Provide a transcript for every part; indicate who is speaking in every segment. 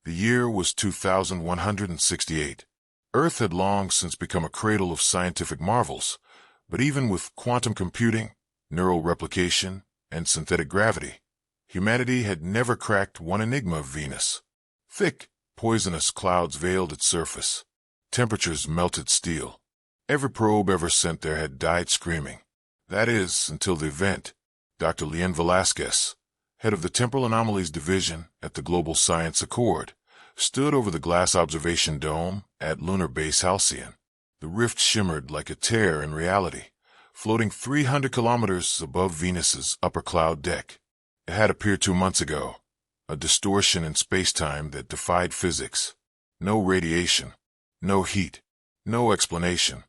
Speaker 1: The year was 2168. Earth had long since become a cradle of scientific marvels, but even with quantum computing, neural replication, and synthetic gravity, humanity had never cracked one enigma of Venus. Thick, poisonous clouds veiled its surface. Temperatures melted steel. Every probe ever sent there had died screaming. That is, until the event. Dr. Lian Velasquez, head of the Temporal Anomalies Division at the Global Science Accord, stood over the glass observation dome at Lunar Base Halcyon. The rift shimmered like a tear in reality, floating 300 kilometers above Venus's upper cloud deck. It had appeared 2 months ago, a distortion in space-time that defied physics. No radiation, no heat, no explanation.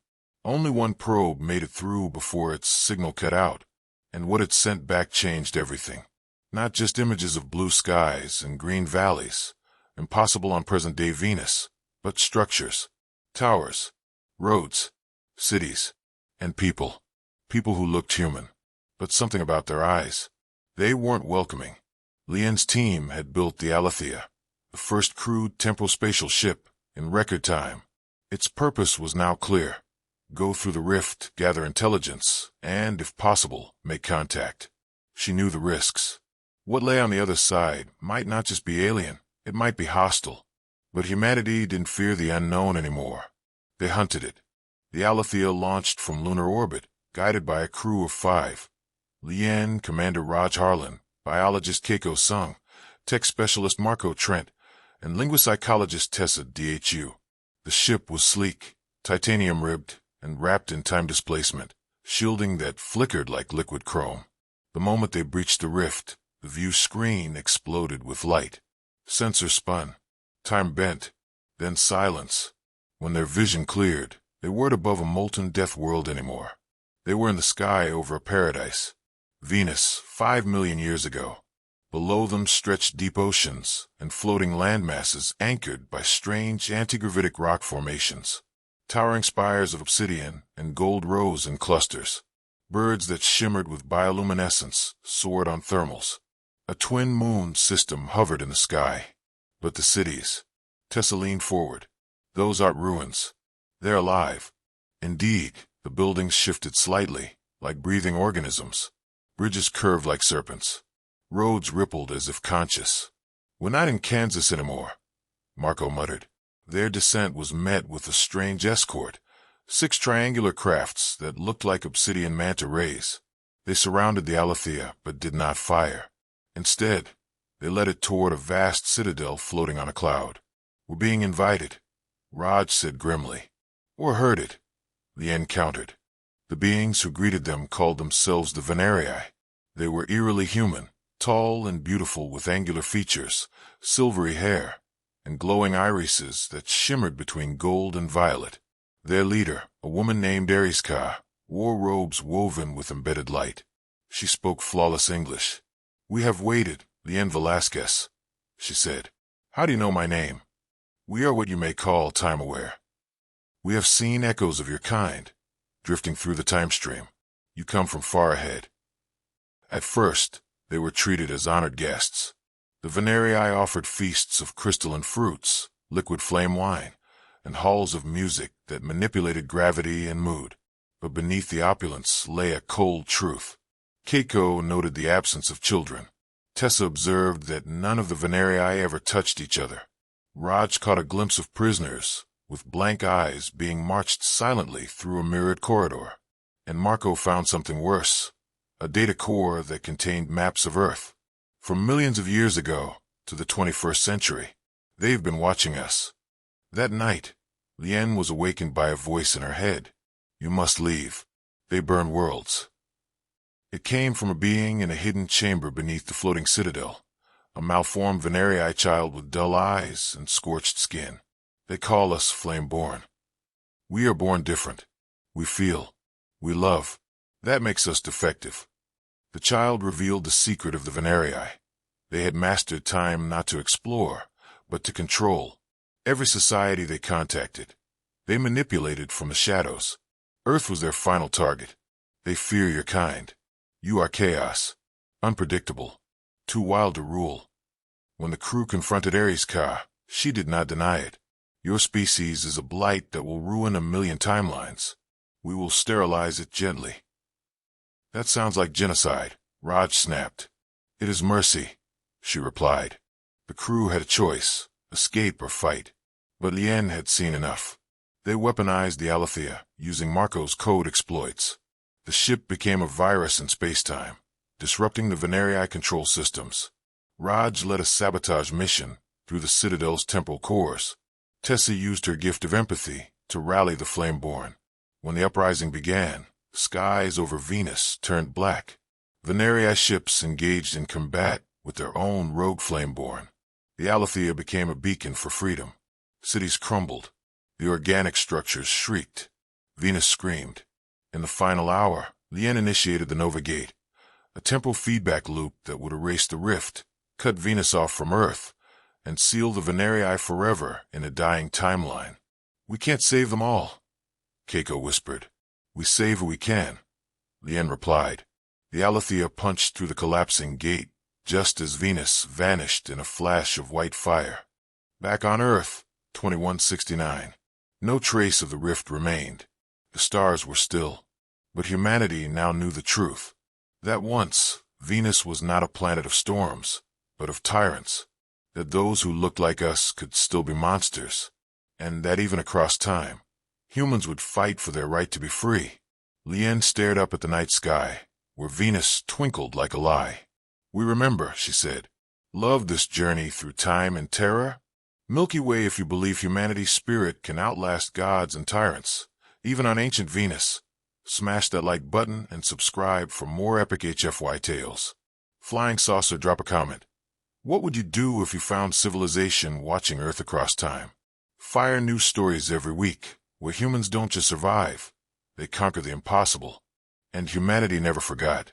Speaker 1: Only one probe made it through before its signal cut out, and what it sent back changed everything. Not just images of blue skies and green valleys, impossible on present-day Venus, but structures, towers, roads, cities, and people. People who looked human, but something about their eyes. They weren't welcoming. Lian's team had built the Alethea, the first crewed temporal-spatial ship, in record time. Its purpose was now clear. Go through the rift, gather intelligence, and, if possible, make contact. She knew the risks. What lay on the other side might not just be alien, it might be hostile. But humanity didn't fear the unknown anymore. They hunted it. The Alethea launched from lunar orbit, guided by a crew of 5. Lian, Commander Raj Harlan, biologist Keiko Sung, tech specialist Marco Trent, and linguopsychologist Tessa Dhu. The ship was sleek, titanium-ribbed, and wrapped in time displacement, shielding that flickered like liquid chrome. The moment they breached the rift, the view screen exploded with light. Sensors spun. Time bent. Then silence. When their vision cleared, they weren't above a molten death world anymore. They were in the sky over a paradise. Venus, 5 million years ago. Below them stretched deep oceans and floating landmasses anchored by strange antigravitic rock formations. Towering spires of obsidian and gold rose in clusters. Birds that shimmered with bioluminescence soared on thermals. A twin moon system hovered in the sky. But the cities. Tessa leaned forward. Those aren't ruins. They're alive. Indeed, the buildings shifted slightly, like breathing organisms. Bridges curved like serpents. Roads rippled as if conscious. We're not in Kansas anymore, Marco muttered. Their descent was met with a strange escort, 6 triangular crafts that looked like obsidian manta rays. They surrounded the Alethea, but did not fire. Instead, they led it toward a vast citadel floating on a cloud. We're being invited, Raj said grimly. Or heard it, Lian countered. The beings who greeted them called themselves the Venerii. They were eerily human, tall and beautiful with angular features, silvery hair, and glowing irises that shimmered between gold and violet. Their leader, a woman named Eriska, wore robes woven with embedded light. She spoke flawless English. We have waited, Lian Velasquez, she said. How do you know my name? We are what you may call time-aware. We have seen echoes of your kind, drifting through the time stream. You come from far ahead. At first, they were treated as honored guests. The Venerii offered feasts of crystalline fruits, liquid flame wine, and halls of music that manipulated gravity and mood. But beneath the opulence lay a cold truth. Keiko noted the absence of children. Tessa observed that none of the Venerii ever touched each other. Raj caught a glimpse of prisoners, with blank eyes being marched silently through a mirrored corridor. And Marco found something worse, a data core that contained maps of Earth. From millions of years ago to the 21st century, they've been watching us. That night, Lian was awakened by a voice in her head. You must leave. They burn worlds. It came from a being in a hidden chamber beneath the floating citadel, a malformed Venerii child with dull eyes and scorched skin. They call us flame-born. We are born different. We feel. We love. That makes us defective. The child revealed the secret of the Venerii. They had mastered time not to explore, but to control. Every society they contacted, they manipulated from the shadows. Earth was their final target. They fear your kind. You are chaos. Unpredictable. Too wild to rule. When the crew confronted Eriska, She did not deny it. Your species is a blight that will ruin 1,000,000 timelines. We will sterilize it gently. That sounds like genocide, Raj snapped. It is mercy, she replied. The crew had a choice, escape or fight. But Lien had seen enough. They weaponized the Alethea, using Marco's code exploits. The ship became a virus in space-time, disrupting the Venerii control systems. Raj led a sabotage mission through the Citadel's temporal cores. Tessie used her gift of empathy to rally the Flameborn. When the uprising began, the skies over Venus turned black. Venerii ships engaged in combat with their own rogue Flameborn. The Alethea became a beacon for freedom. Cities crumbled. The organic structures shrieked. Venus screamed. In the final hour, Lien initiated the Nova Gate, a temporal feedback loop that would erase the rift, cut Venus off from Earth, and seal the Venerii forever in a dying timeline. We can't save them all, Keiko whispered. We save what we can, Lien replied. The Alethea punched through the collapsing gate, just as Venus vanished in a flash of white fire. Back on Earth, 2169. No trace of the rift remained. The stars were still. But humanity now knew the truth. That once, Venus was not a planet of storms, but of tyrants. That those who looked like us could still be monsters. And that even across time, humans would fight for their right to be free. Lien stared up at the night sky, where Venus twinkled like a lie. We remember, she said. Love this journey through time and terror? Milky Way if you believe humanity's spirit can outlast gods and tyrants, even on ancient Venus. Smash that like button and subscribe for more epic HFY tales. Flying Saucer, drop a comment. What would you do if you found civilization watching Earth across time? Fire new stories every week, where humans don't just survive, they conquer the impossible. And humanity never forgot.